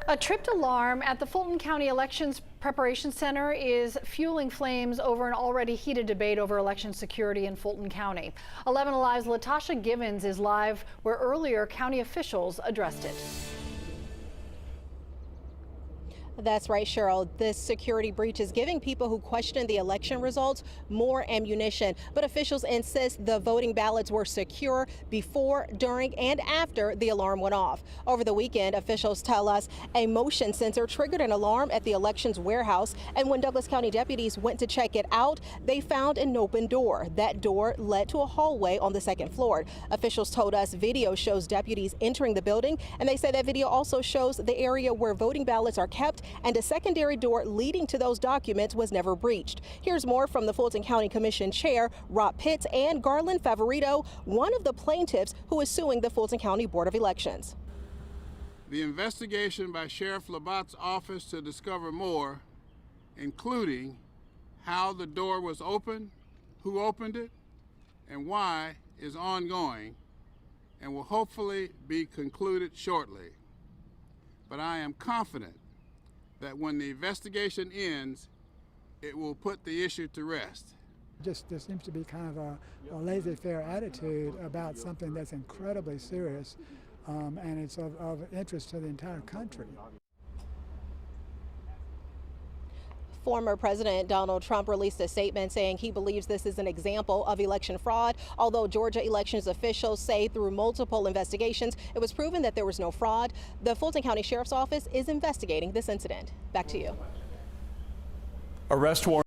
A tripped alarm at the Fulton County Elections Preparation Center is fueling flames over an already heated debate over election security in Fulton County. 11 Alive's Latasha Givens is live where earlier county officials addressed it. That's right, Cheryl. This security breach is giving people who question the election results more ammunition. But officials insist the voting ballots were secure before, during, and after the alarm went off. Over the weekend, officials tell us a motion sensor triggered an alarm at the elections warehouse. And when Douglas County deputies went to check it out, they found an open door. That door led to a hallway on the second floor. Officials told us video shows deputies entering the building, and they say that video also shows the area where voting ballots are kept, and a secondary door leading to those documents was never breached. Here's more from the Fulton County Commission Chair, Rob Pitts, and Garland Favorito, one of the plaintiffs who is suing the Fulton County Board of Elections. The investigation by Sheriff Labatt's office to discover more, including how the door was opened, who opened it, and why, is ongoing and will hopefully be concluded shortly. But I am confident that when the investigation ends, it will put the issue to rest. There seems to be kind of a laissez-faire attitude about something that's incredibly serious, and it's of interest to the entire country. Former President Donald Trump released a statement saying he believes this is an example of election fraud. Although Georgia elections officials say through multiple investigations it was proven that there was no fraud, the Fulton County Sheriff's Office is investigating this incident. Back to you. Arrest warrant.